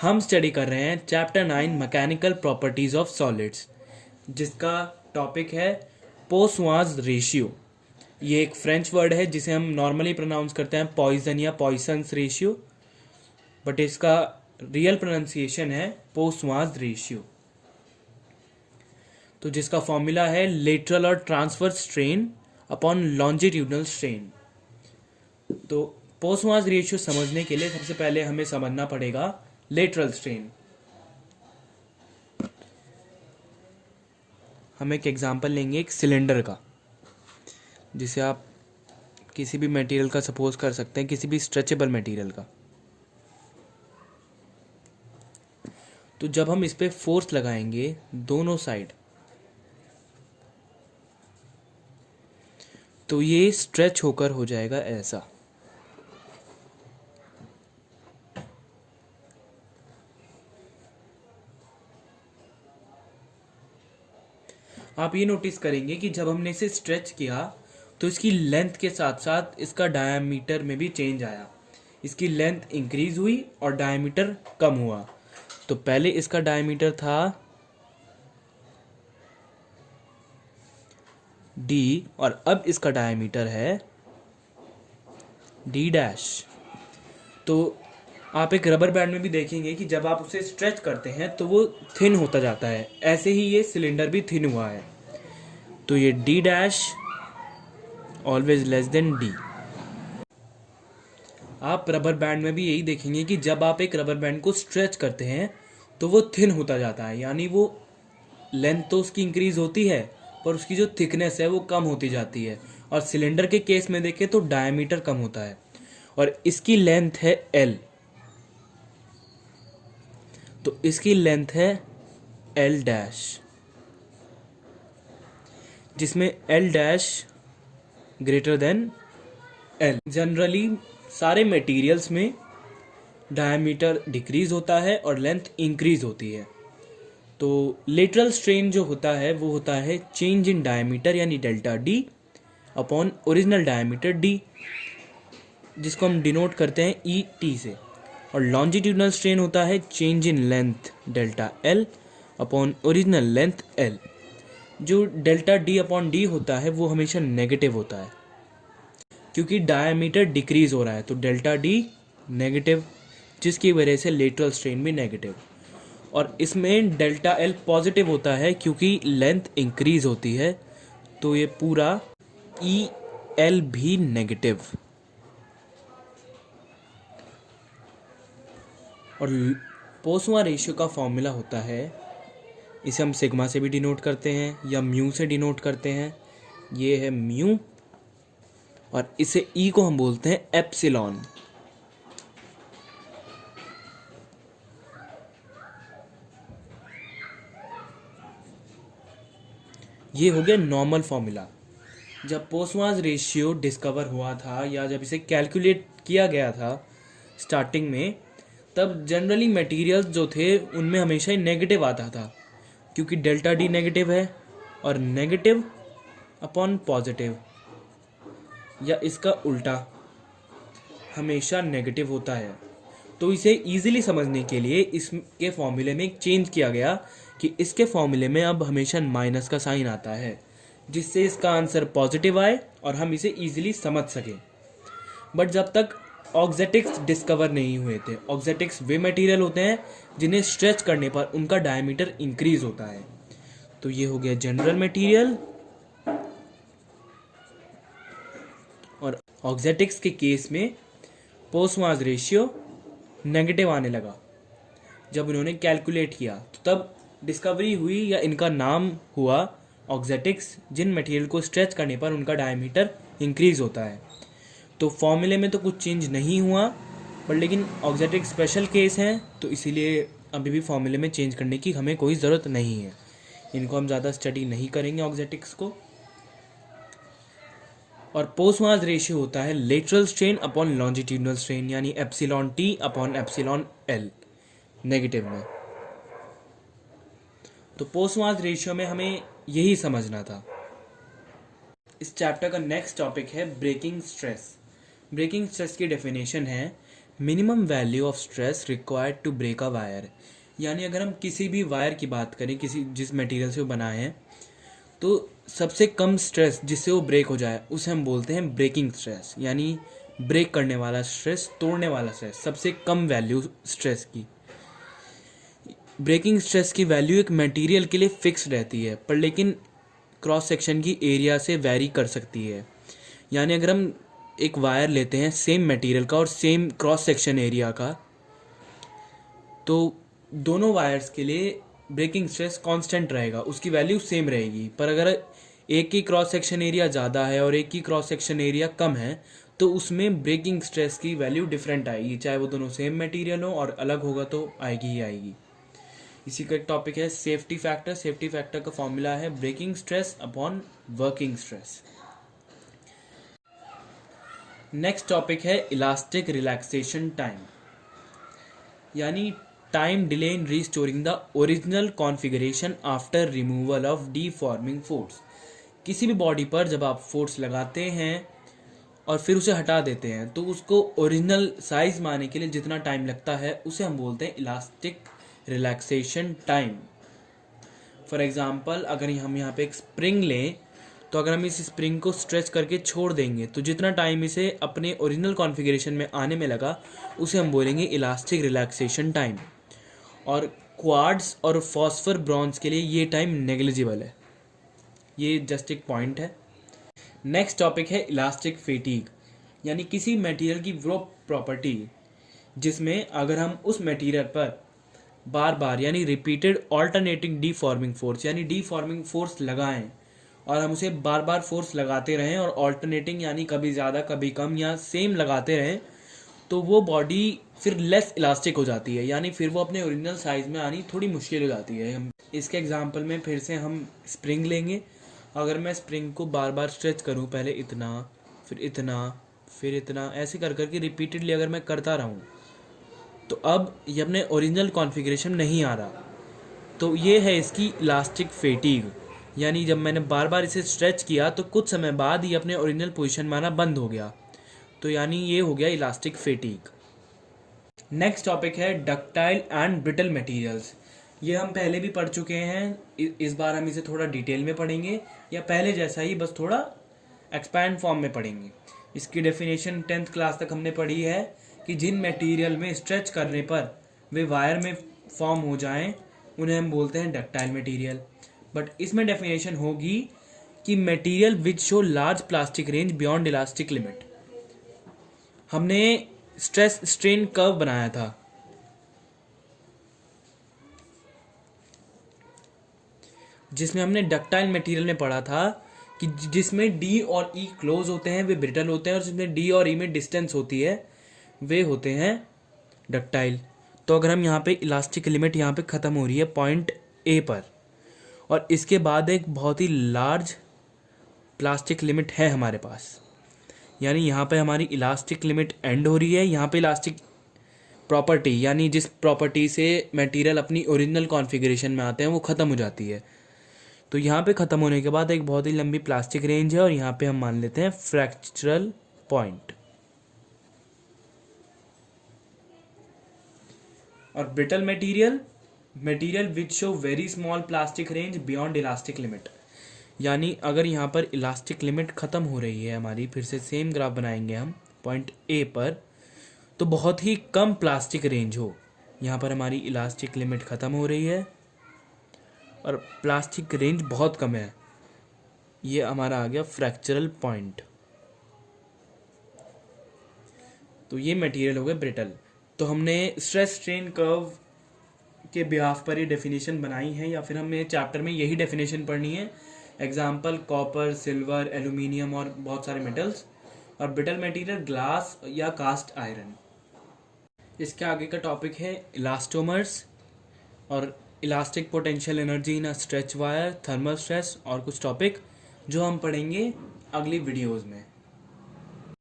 हम स्टडी कर रहे हैं chapter 9 mechanical properties of solids, जिसका टॉपिक है पोसवाज रेशियो। ये एक फ्रेंच वर्ड है जिसे हम नॉर्मली प्रोनाउंस करते हैं पॉइजन या पॉइसन्स रेशियो, बट इसका रियल प्रोनाउंसिएशन है पोसवाज रेशियो। तो जिसका फॉर्मूला है लेटरल और transverse strain upon longitudinal strain. तो पोसवाज रेशियो समझने के लिए सबसे पहले हमें समझना पड़ेगा लेटरल स्ट्रेन। हम एक एग्जांपल लेंगे एक सिलेंडर का, जिसे आप किसी भी मटेरियल का सपोज कर सकते हैं, किसी भी स्ट्रेचेबल मटेरियल का। तो जब हम इस पे फोर्स लगाएंगे दोनों साइड, तो ये स्ट्रेच होकर हो जाएगा ऐसा। आप ये नोटिस करेंगे कि जब हमने इसे स्ट्रेच किया तो इसकी लेंथ के साथ साथ इसका डायमीटर में भी चेंज आया। इसकी लेंथ इंक्रीज हुई और डायमीटर कम हुआ। तो पहले इसका डायमीटर था d और अब इसका डायमीटर है d डैश। तो आप एक रबर बैंड में भी देखेंगे कि जब आप उसे स्ट्रेच करते हैं तो वो थिन होता जाता है, ऐसे ही ये सिलेंडर भी थिन हुआ है। तो ये d dash always less than d। आप रबर बैंड में भी यही देखेंगे कि जब आप एक रबर बैंड को स्ट्रेच करते हैं तो वो थिन होता जाता है, यानी वो लेंथ तो उसकी इंक्रीज होती है पर उसकी जो थिकनेस है वो कम होती जाती है। और सिलेंडर के केस में देखें तो डायमीटर कम होता है और इसकी लेंथ है L। तो इसकी लेंथ है L डैश, जिसमें L dash greater than L। Generally सारे मटेरियल्स में डायमीटर डिक्रीज होता है और लेंथ इंक्रीज होती है। तो लेटरल स्ट्रेन जो होता है वो होता है चेंज इन डायमीटर यानी delta D upon original diameter D, जिसको हम डिनोट करते हैं ई टी से। और लॉन्जिट्यूडनल स्ट्रेन होता है change in length delta L upon original length L. जो डेल्टा डी अपॉन डी होता है वो हमेशा नेगेटिव होता है, क्योंकि डायमीटर डिक्रीज हो रहा है। तो डेल्टा डी नेगेटिव, जिसकी वजह से लेटरल स्ट्रेन भी नेगेटिव। और इसमें डेल्टा एल पॉजिटिव होता है क्योंकि लेंथ इंक्रीज होती है। तो ये पूरा ई एल भी नेगेटिव। और पोसवा रेशियो का फॉर्मूला होता है, इसे हम सिग्मा से भी डिनोट करते हैं या म्यू से डिनोट करते हैं। ये है म्यू और इसे ई को हम बोलते हैं एप्सिलॉन। ये हो गया नॉर्मल फॉर्मूला। जब पोसवाज रेशियो डिस्कवर हुआ था या जब इसे कैलकुलेट किया गया था स्टार्टिंग में, तब जनरली मटेरियल्स जो थे उनमें हमेशा ही नेगेटिव आता था, क्योंकि डेल्टा डी नेगेटिव है और नेगेटिव अपॉन पॉजिटिव या इसका उल्टा हमेशा नेगेटिव होता है। तो इसे इजीली समझने के लिए इसके फॉर्मूले में एक चेंज किया गया कि इसके फॉर्मूले में अब हमेशा माइनस का साइन आता है, जिससे इसका आंसर पॉजिटिव आए और हम इसे इजीली समझ सकें। बट जब तक ऑक्जेटिक्स डिस्कवर नहीं हुए थे, ऑक्जेटिक्स वे मटेरियल होते हैं जिन्हें स्ट्रेच करने पर उनका डायमीटर इंक्रीज होता है। तो ये हो गया जनरल मटेरियल। और ऑक्जेटिक्स के केस में पोसवाज रेशियो नेगेटिव आने लगा जब उन्होंने कैलकुलेट किया। तो तब डिस्कवरी हुई या इनका नाम हुआ ऑक्जेटिक्स, जिन मटेरियल को स्ट्रेच करने पर उनका डायमीटर इंक्रीज होता है। तो फॉर्मूले में तो कुछ चेंज नहीं हुआ, पर लेकिन ऑक्जेटिक स्पेशल केस हैं, तो इसीलिए अभी भी फॉर्मूले में चेंज करने की हमें कोई ज़रूरत नहीं है। इनको हम ज़्यादा स्टडी नहीं करेंगे ऑक्जेटिक्स को। और पोसवाज रेशियो होता है lateral strain upon longitudinal strain, यानी epsilon T upon epsilon L negative में। तो पोसवाज रेशियो में हमें यही समझना था। इस चैप्टर का नेक्स्ट टॉपिक है ब्रेकिंग स्ट्रेस। ब्रेकिंग स्ट्रेस की डेफिनेशन है minimum value of stress required to break a wire, यानी अगर हम किसी भी वायर की बात करें, किसी जिस मटेरियल से वो बना है, तो सबसे कम स्ट्रेस जिससे वो ब्रेक हो जाए उसे हम बोलते हैं ब्रेकिंग स्ट्रेस, यानी ब्रेक करने वाला स्ट्रेस, तोड़ने वाला स्ट्रेस, सबसे कम वैल्यू स्ट्रेस की। ब्रेकिंग स्ट्रेस की वैल्यू एक मटेरियल के लिए फिक्स रहती है, पर लेकिन क्रॉस सेक्शन की एरिया से वैरी कर सकती है। यानी अगर हम एक वायर लेते हैं सेम मटेरियल का और सेम क्रॉस सेक्शन एरिया का, तो दोनों वायर्स के लिए ब्रेकिंग स्ट्रेस कांस्टेंट रहेगा, उसकी वैल्यू सेम रहेगी। पर अगर एक की क्रॉस सेक्शन एरिया ज़्यादा है और एक की क्रॉस सेक्शन एरिया कम है, तो उसमें ब्रेकिंग स्ट्रेस की वैल्यू डिफरेंट आएगी, चाहे वो दोनों सेम मटेरियल हो, और अलग होगा तो आएगी ही आएगी। इसी का एक टॉपिक है सेफ्टी फैक्टर। सेफ्टी फैक्टर का फॉर्मूला है breaking stress upon working stress. Next topic है इलास्टिक रिलैक्सेशन टाइम, यानी time delay in restoring the original configuration after removal of deforming force. किसी भी बॉडी पर जब आप फोर्स लगाते हैं और फिर उसे हटा देते हैं, तो उसको ओरिजिनल साइज में आने के लिए जितना टाइम लगता है उसे हम बोलते हैं elastic relaxation time. For example, अगर हम यहाँ पे एक स्प्रिंग लें, तो अगर हम इस स्प्रिंग को स्ट्रेच करके छोड़ देंगे तो जितना टाइम इसे अपने ओरिजिनल कॉन्फ़िगरेशन में आने में लगा उसे हम बोलेंगे इलास्टिक रिलैक्सेशन टाइम। और क्वार्ट्ज और फॉस्फर ब्रॉन्ज के लिए ये टाइम नेग्लिजिबल है। ये जस्ट एक पॉइंट है। नेक्स्ट टॉपिक है इलास्टिक फेटीग, यानी किसी मटेरियल की वो प्रॉपर्टी जिसमें अगर हम उस मटेरियल पर बार बार यानी रिपीटेड ऑल्टरनेटिंग डीफॉर्मिंग फोर्स, यानी डीफॉर्मिंग फोर्स लगाएं और हम उसे बार बार फोर्स लगाते रहें, और ऑल्टरनेटिंग यानी कभी ज़्यादा कभी कम या सेम लगाते रहें, तो वो बॉडी फिर लेस इलास्टिक हो जाती है, यानी फिर वो अपने ओरिजिनल साइज में आनी थोड़ी मुश्किल हो जाती है। हम इसके एग्जांपल में फिर से हम स्प्रिंग लेंगे। अगर मैं स्प्रिंग को बार बार स्ट्रेच करूं, पहले इतना फिर इतना फिर इतना, ऐसे कर करके रिपीटेडली अगर मैं करता रहूं, तो अब ये अपने ओरिजिनल कॉन्फ़िगरेशन नहीं आ रहा। तो ये है इसकी इलास्टिक फेटीग, यानी जब मैंने बार बार इसे स्ट्रेच किया तो कुछ समय बाद ये अपने ओरिजिनल पोजीशन में आना बंद हो गया, तो यानी ये हो गया इलास्टिक फेटीग। नेक्स्ट टॉपिक है डक्टाइल एंड ब्रिटल मटेरियल्स। ये हम पहले भी पढ़ चुके हैं, इस बार हम इसे थोड़ा डिटेल में पढ़ेंगे, या पहले जैसा ही बस थोड़ा एक्सपैंड फॉर्म में पढ़ेंगे। इसकी डेफिनेशन 10th क्लास तक हमने पढ़ी है कि जिन मटेरियल में स्ट्रेच करने पर वे वायर में फॉर्म हो जाएं उन्हें हम बोलते हैं डक्टाइल मटेरियल। बट इसमें डेफिनेशन होगी कि material which show large plastic range beyond elastic limit. हमने स्ट्रेस स्ट्रेन कर्व बनाया था, जिसमें हमने डक्टाइल मटेरियल में पढ़ा था कि जिसमें डी और ई क्लोज होते हैं वे ब्रिटल होते हैं, और जिसमें डी और ई में डिस्टेंस होती है वे होते हैं डक्टाइल। तो अगर हम यहाँ पे इलास्टिक लिमिट यहाँ पे ख़त्म हो रही है पॉइंट ए पर, और इसके बाद एक बहुत ही लार्ज प्लास्टिक लिमिट है हमारे पास, यानी यहाँ पे हमारी इलास्टिक लिमिट एंड हो रही है। यहाँ पे इलास्टिक प्रॉपर्टी, यानी जिस प्रॉपर्टी से मटेरियल अपनी ओरिजिनल कॉन्फ़िगरेशन में आते हैं वो ख़त्म हो जाती है। तो यहाँ पे ख़त्म होने के बाद एक बहुत ही लंबी प्लास्टिक रेंज है, और यहाँ पे हम मान लेते हैं फ्रैक्चरल पॉइंट। और brittle material which show very small plastic range beyond elastic limit, यानी अगर यहाँ पर इलास्टिक लिमिट ख़त्म हो रही है हमारी, फिर से सेम ग्राफ बनाएंगे हम पॉइंट ए पर, तो बहुत ही कम प्लास्टिक रेंज हो। यहाँ पर हमारी इलास्टिक लिमिट ख़त्म हो रही है और प्लास्टिक रेंज बहुत कम है, ये हमारा आ गया फ्रैक्चरल पॉइंट। तो ये मटेरियल हो गया ब्रिटल। तो हमने स्ट्रेस स्ट्रेन कर्व के बिहाफ पर ये डेफिनेशन बनाई है, या फिर हमें चैप्टर में यही डेफिनेशन पढ़नी है। एग्जाम्पल कॉपर, सिल्वर, एल्यूमिनियम और बहुत सारे मेटल्स। और ब्रिटल मटेरियल ग्लास या कास्ट आयरन। इसके आगे का टॉपिक है इलास्टोमर्स और elastic potential energy in a stretch wire, thermal stress और कुछ टॉपिक जो हम पढ़ेंगे अगली वीडियोज़ में।